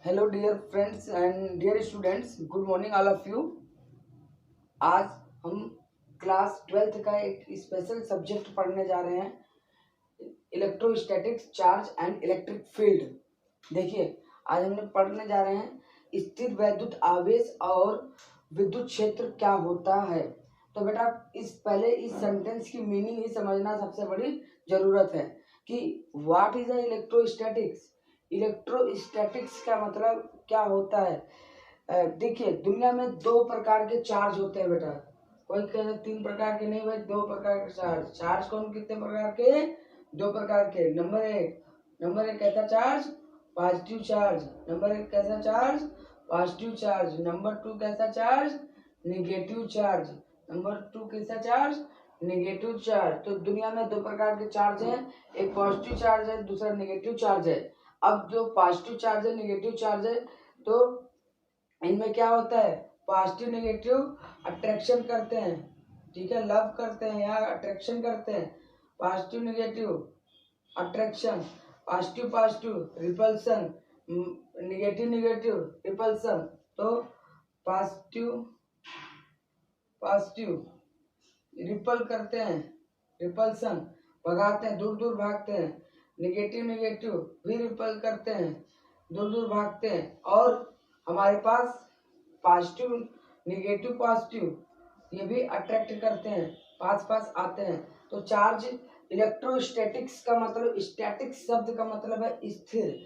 Hello dear friends and dear students, good morning all of you. आज हम class 12th का एक special subject पढ़ने जा रहे हैं, electrostatics, charge and electric field. देखिए, आज हमने पढ़ने जा रहे हैं स्थिर वैद्युत आवेश और विद्युत क्षेत्र क्या होता है। तो बेटा पहले इस सेंटेंस की मीनिंग ही समझना सबसे बड़ी जरूरत है कि what is a electrostatics. Electrostatics का मतलब क्या होता है। देखिए, दुनिया में दो प्रकार के चार्ज होते हैं बेटा। कोई कहते 3 प्रकार के, नहीं भाई, 2 प्रकार के चार्ज कौन कितने प्रकार के? 2 प्रकार के। नंबर एक कैसा चार्ज? Positive charge. नंबर 1 कैसा चार्ज? Positive charge. नंबर 2 कैसा चार्ज? Negative charge. नंबर 2 कैसा चार्ज? Negative charge. तो दुनिया में 2 प्रकार के चार्ज हैं, एक पॉजिटिव चार्ज है, दूसरा निगेटिव चार्ज है। अब जो पॉजिटिव चार्ज है, निगेटिव चार्ज है, तो इनमें क्या होता है? पॉजिटिव निगेटिव अट्रैक्शन करते हैं, ठीक है, लव करते हैं या अट्रैक्शन करते हैं। Positive negative attraction, positive positive repulsion, negative negative repulsion. तो पॉजिटिव पॉजिटिव रिपल करते हैं, रिपल्सन, भगाते हैं, दूर दूर भागते हैं। निगेटिव निगेटिव भी रिपल करते हैं, दूर दूर भागते हैं। और हमारे पास पॉजिटिव निगेटिव पॉजिटिव ये भी अट्रैक्ट करते हैं, पास पास आते हैं। तो चार्ज, इलेक्ट्रोस्टैटिक्स का मतलब, स्टैटिक शब्द का मतलब है स्थिर।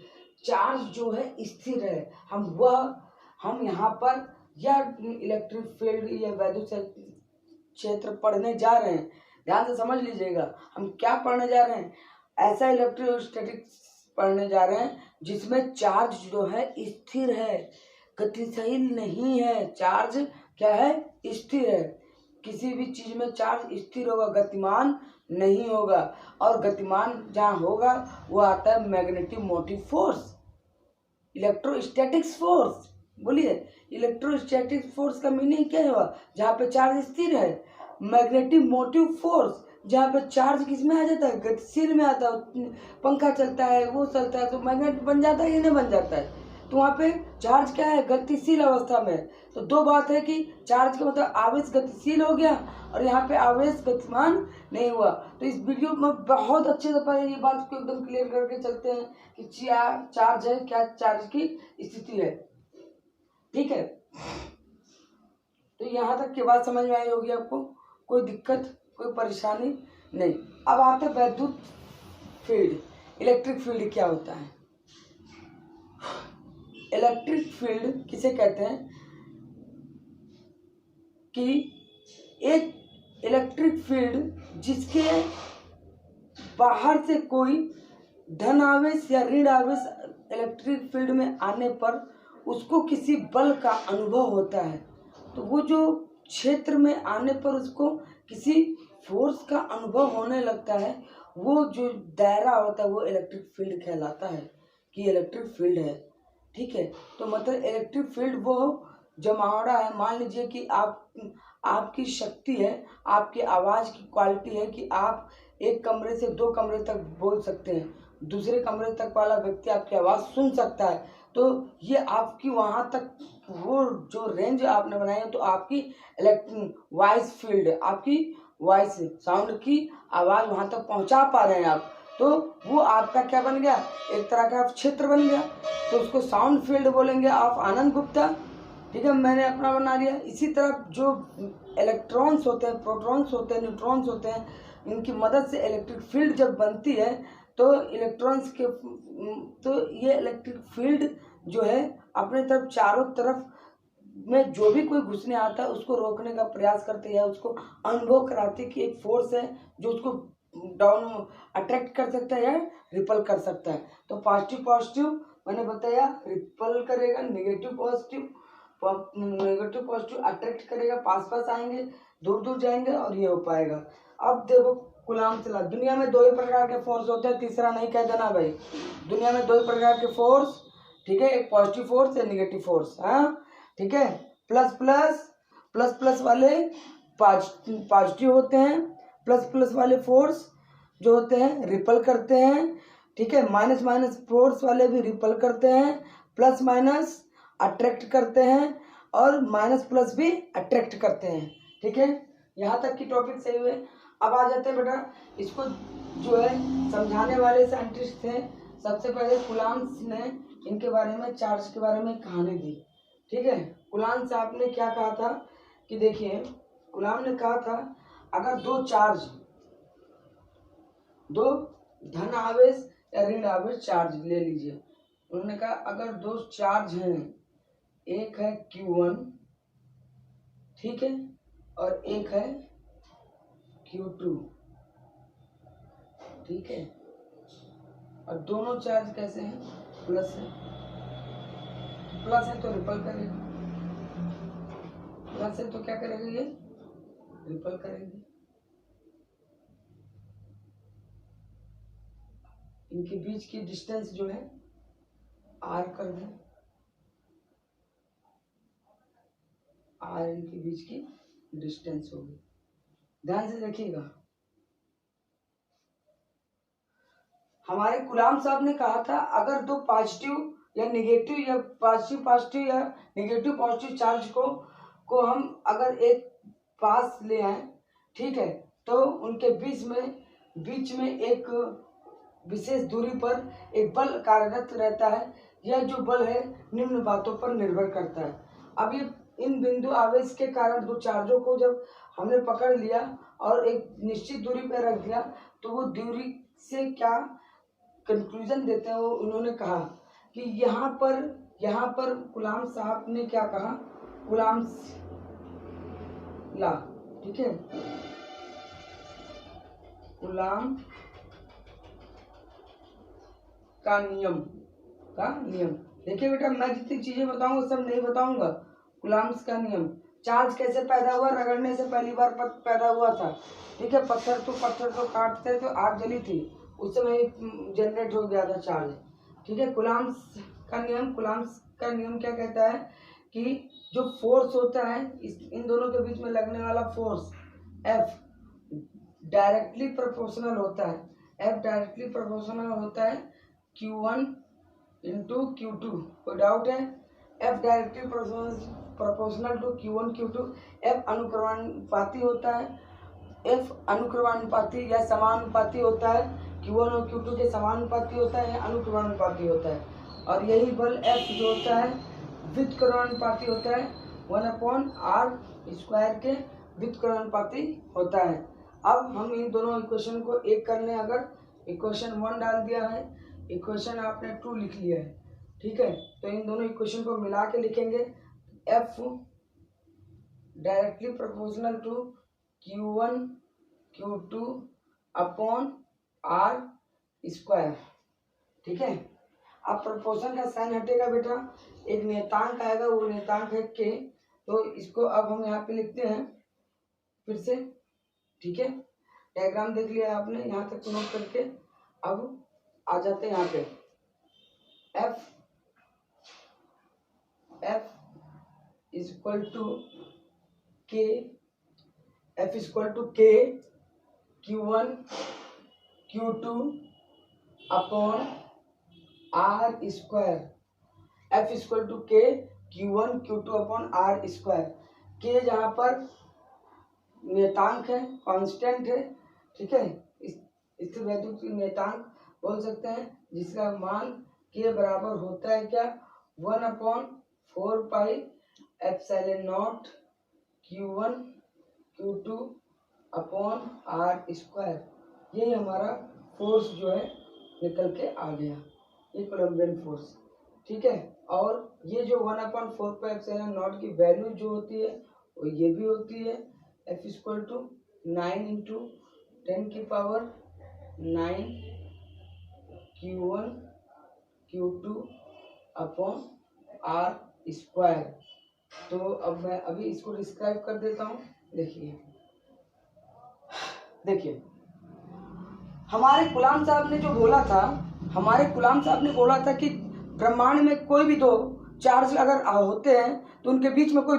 चार्ज जो है स्थिर है। हम यहाँ पर यह इलेक्ट्रिक फील्ड या वैद्युत क्षेत्र पढ़ने जा रहे हैं। ध्यान से समझ लीजिएगा, हम क्या पढ़ने जा रहे हैं। ऐसा इलेक्ट्रोस्टैटिक्स पढ़ने जा रहे हैं जिसमें चार्ज जो है स्थिर है, गतिशील नहीं है। चार्ज क्या है? स्थिर है। किसी भी चीज में चार्ज स्थिर होगा, गतिमान नहीं होगा। और गतिमान जहाँ होगा वो आता है magnetic motive force, electrostatics force. बोलिए, इलेक्ट्रोस्टैटिक फोर्स का मीनिंग क्या हुआ? जहाँ पे चार्ज स्थिर है। मैग्नेटिक मोटिव फोर्स जहाँ पे चार्ज किस में आ जाता है? गतिशील में आता है। पंखा चलता है, वो चलता है, तो मैग्नेट बन जाता है या नहीं बन जाता है? तो वहाँ पे चार्ज क्या है? गतिशील अवस्था में। तो दो बात है कि चार्ज का मतलब आवेश गतिशील हो गया और यहाँ पे आवेश गतिमान नहीं हुआ। तो इस वीडियो में बहुत अच्छे से पहले ये बात को एकदम क्लियर करके चलते हैं कि चार्ज है क्या, चार्ज की स्थिति है, ठीक है। तो यहाँ तक की बात समझ में आई होगी आपको, कोई दिक्कत, कोई परेशानी नहीं। अब आते हैं वैद्युत फील्ड, इलेक्ट्रिक फील्ड क्या होता है। इलेक्ट्रिक फील्ड किसे कहते हैं कि एक इलेक्ट्रिक फील्ड जिसके बाहर से कोई धन आवेश या ऋण आवेश इलेक्ट्रिक फील्ड में आने पर उसको किसी बल का अनुभव होता है। तो वो जो क्षेत्र में आने पर उसको किसी फोर्स का अनुभव होने लगता है, वो जो दायरा होता है वो इलेक्ट्रिक फील्ड कहलाता है कि इलेक्ट्रिक फील्ड है, ठीक है। तो मतलब इलेक्ट्रिक फील्ड वो जमावड़ा है। मान लीजिए कि आपकी शक्ति है, आपकी आवाज़ की क्वालिटी है कि आप एक कमरे से 2 कमरे तक बोल सकते हैं, दूसरे कमरे तक वाला व्यक्ति आपकी आवाज़ सुन सकता है। तो ये आपकी वहाँ तक वो जो रेंज आपने बनाई है, तो आपकी वॉइस फील्ड, आपकी वॉइस साउंड की आवाज़ वहाँ तक पहुँचा पा रहे हैं आप, तो वो आपका क्या बन गया? एक तरह का क्षेत्र बन गया। तो उसको साउंड फील्ड बोलेंगे आप, आनंद गुप्ता, ठीक है, मैंने अपना बना लिया। इसी तरह जो इलेक्ट्रॉन्स होते हैं, प्रोटॉन्स होते हैं, न्यूट्रॉन्स होते हैं, इनकी मदद से इलेक्ट्रिक फील्ड जब बनती है तो इलेक्ट्रॉन्स के, तो ये इलेक्ट्रिक फील्ड जो है अपने तरफ, चारों तरफ में जो भी कोई घुसने आता है उसको रोकने का प्रयास करते हैं, उसको अनुभव कराते कि एक फोर्स है जो उसको डाउन अट्रैक्ट कर सकता है या रिपल कर सकता है। तो पॉजिटिव पॉजिटिव मैंने बताया रिपल करेगा, निगेटिव पॉजिटिव अट्रैक्ट करेगा, पास पास आएंगे, दूर दूर जाएंगे और ये हो पाएगा। अब देखो, गुलाम चला, दुनिया में 2 ही प्रकार के फोर्स होते हैं, तीसरा नहीं कह देना भाई। दुनिया में 2 ही प्रकार के फोर्स, ठीक है, एक पॉजिटिव फोर्स या निगेटिव फोर्स, हाँ, ठीक है। प्लस प्लस वाले पॉजिटिव होते हैं, प्लस वाले फोर्स जो होते हैं रिपल करते हैं, ठीक है। माइनस फोर्स वाले भी रिपल करते हैं, प्लस माइनस अट्रैक्ट करते हैं और माइनस प्लस भी अट्रैक्ट करते हैं। ठीक है, यहाँ तक की टॉपिक सही हुए। अब आ जाते हैं बेटा, इसको जो है समझाने वाले साइंटिस्ट थे सबसे पहले कुलाम्स ने इनके बारे में, चार्ज के बारे में कहानी दी। ठीक है, कुलाम साहब ने क्या कहा था कि देखिए, कुलाम ने कहा था अगर दो चार्ज, दो धन आवेश या ऋण आवेश चार्ज ले लीजिए। उन्होंने कहा अगर दो चार्ज हैं, एक है Q1, ठीक है, और एक है Q2, ठीक है, और दोनों चार्ज कैसे हैं, प्लस है। प्लस है तो रिपल करेगा, प्लस है तो क्या करेगा, ये रिपल करेंगे। इनके बीच की डिस्टेंस जो है R कर दें, R इनके बीच की डिस्टेंस होगी। ध्यान से देखिएगा, हमारे कुलाम साहब ने कहा था अगर दो पॉजिटिव या नेगेटिव या पॉजिटिव या नेगेटिव पॉजिटिव चार्ज को हम अगर एक पास ले आए, ठीक है, तो उनके बीच में एक विशेष दूरी पर एक बल कार्यरत रहता है। यह जो बल है निम्न बातों पर निर्भर करता है। अब ये इन बिंदु आवेश के कारण दो चार्जों को जब हमने पकड़ लिया और एक निश्चित दूरी पर रख दिया, तो वो दूरी से क्या कंक्लूजन देते हैं, वो उन्होंने कहा कि यहाँ पर कुलाम साहब ने क्या कहा, कुलाम ला, ठीक है, कुलाम का नियम देखिए बेटा, मैं जितनी चीजें बताऊंगा सब नहीं बताऊंगा। कुलाम्स का नियम, चार्ज कैसे पैदा हुआ, रगड़ने से पहली बार पैदा हुआ था। ठीक है, पत्थर तो काटते तो आग जली थी, उस समय जनरेट हो गया था चार्ज। ठीक है, कुलाम्स का नियम क्या कहता है कि जो फोर्स होता है इन दोनों के बीच में लगने वाला फोर्स F डायरेक्टली प्रोपोर्शनल होता है Q1 इंटू Q2। कोई डाउट है? F directly proportional to Q1 Q2। F अनुक्रमानुपाती होता है, F अनुक्रमानुपाती या समानुपाती होता है, Q1 और Q2 के समानुपाती होता है या अनुक्रमानुपाती होता है। और यही बल F जो होता है व्युत्क्रमानुपाती होता है, 1/r² के व्युत्क्रमानुपाती होता है। अब हम इन दोनों इक्वेशन को एक करने, अगर इक्वेशन 1 डाल दिया है, इक्वेशन आपने 2 लिख लिया है, ठीक है, तो इन दोनों इक्वेशन को मिला के लिखेंगे F directly proportional to Q1 Q2 upon r²। ठीक है, अब प्रोपोर्शन का साइन हटेगा बेटा, एक नियतांक आएगा, वो नियतांक है k, तो इसको अब हम यहाँ पे लिखते हैं फिर से। ठीक है, डायग्राम देख लिया आपने, यहाँ तक नोट करके अब आ जाते हैं यहाँ पे। F is equal to K Q1 Q2 upon r²। F equal to K Q1 Q2 upon r²। K जहाँ पर नियतांक है, कांस्टेंट है, ठीक है, इस वैल्यू की नियतांक बोल सकते हैं, जिसका मान k बराबर होता है क्या, 1/4 pi epsilon not Q1 Q2 upon r²। यही हमारा फोर्स जो है निकल के आ गया, ये कोलम्बियन फोर्स। ठीक है, और ये जो 1/4 पाई एप्सिलॉन नॉट की वैल्यू जो होती है वो ये भी होती है, F इक्वल टू 9 into 10⁹ Q1 Q2 upon r²। तो अब मैं अभी इसको डिस्क्राइब कर देता हूँ। देखिए हमारे गुलाम साहब ने बोला था कि ब्रह्मांड में कोई भी दो चार्ज अगर होते हैं तो उनके बीच में कोई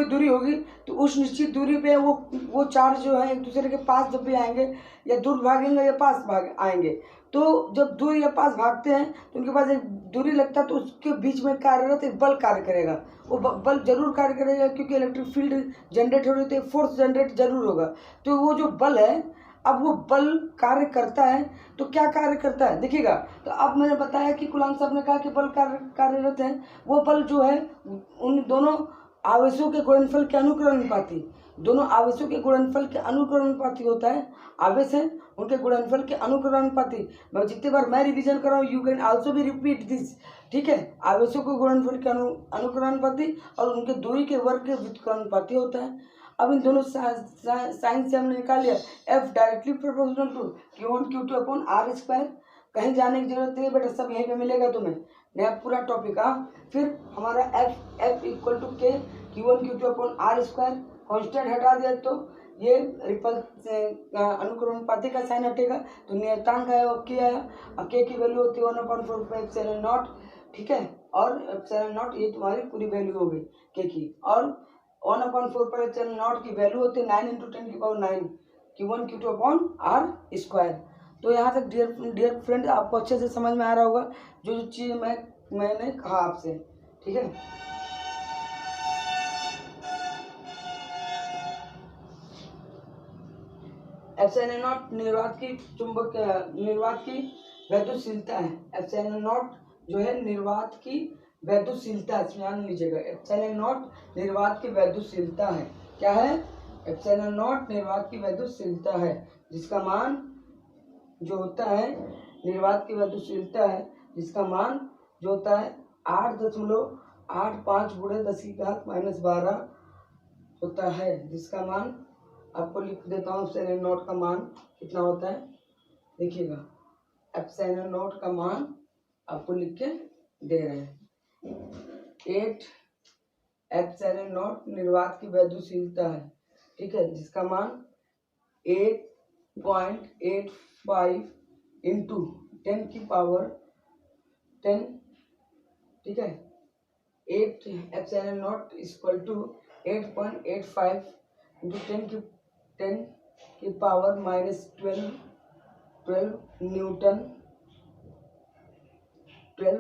दूरी होगी, तो उस निश्चित दूरी पे वो चार्ज जो है एक दूसरे के पास जब भी आएंगे, या दूर भागेंगे या पास आएंगे, तो जब दूर या पास भागते हैं तो उनके पास एक दूरी लगता है तो उसके बीच में कार्यरत एक बल कार्य करेगा। वो बल जरूर कार्य करेगा, क्योंकि इलेक्ट्रिक फील्ड जनरेट हो रही है तो फोर्स जनरेट जरूर होगा। तो वो जो बल है, अब वो बल कार्य करता है तो क्या कार्य करता है देखिएगा। तो अब मैंने बताया कि कुलाम साहब ने कहा कि बल कार्यरत है। वो बल जो है उन दोनों आवेशों के गुणनफल के अनुक्रमानुपाती, दोनों आवेशों के गुणनफल के अनुक्रमानुपाती होता है। आवेश है उनके गुणनफल के अनुक्रमानुपाती। मैं जितने बार मैं रिवीजन कर रहा हूँ, यू कैन आल्सो भी रिपीट दिस, ठीक है। आवेशों के गुणनफल के अनुक्रमानुपाती और उनके दूरी के वर्ग के व्युत्क्रमानुपाती होता है। अब इन दोनों साइन से हमने निकाल लिया F directly proportional to Q1 Q2 upon R square. कहीं जाने की जरूरत नहीं बेटा, सब यहीं पे मिलेगा तुम्हें, नया पूरा टॉपिक। फिर हमारा F equal to K Q1 Q2 upon R square, constant हटा दिया तो ये रिपल अनुक्रमानुपाती का साइन हटेगा, तो नियतांक आया वो K आया, और K की वैल्यू होती है 1/4πε0, ठीक है। और ε0 ये तुम्हारी पूरी वैल्यू हो गई K की, और 1/4πε0 की वैल्यू होती है 9 × 10⁹ Q1 Q2 upon R square. तो यहाँ तक डियर फ्रेंड आपको अच्छे से समझ में आ रहा होगा जो चीज़ मैंने कहा आपसे, ठीक है। ε0 निर्वात की चुंबक निर्वात की वैद्युतशीलता है। ε0 जो है निर्वात की वैद्युतशीलता, ध्यान लीजिएगा। ε0 निर्वात की वैद्युतशीलता है। क्या है? ε0 निर्वात की वैद्युतशीलता है, जिसका मान जो होता है निर्वात की वैद्युतशीलता है, जिसका मान जो होता है 8.85 × 10⁻⁻12 होता है, जिसका मान आपको लिख देता हूँ। ε0 का मान कितना होता है देखिएगा। ε0 का मान आपको लिख के दे रहे हैं 8। ε0 निर्वात की वैद्युतशीलता है, ठीक है, जिसका मान 8.85 इंटू 10⁻10, ठीक है। 8 ε0 इक्वल टू 8.85 इंटू 10⁻⁻12 न्यूटन 12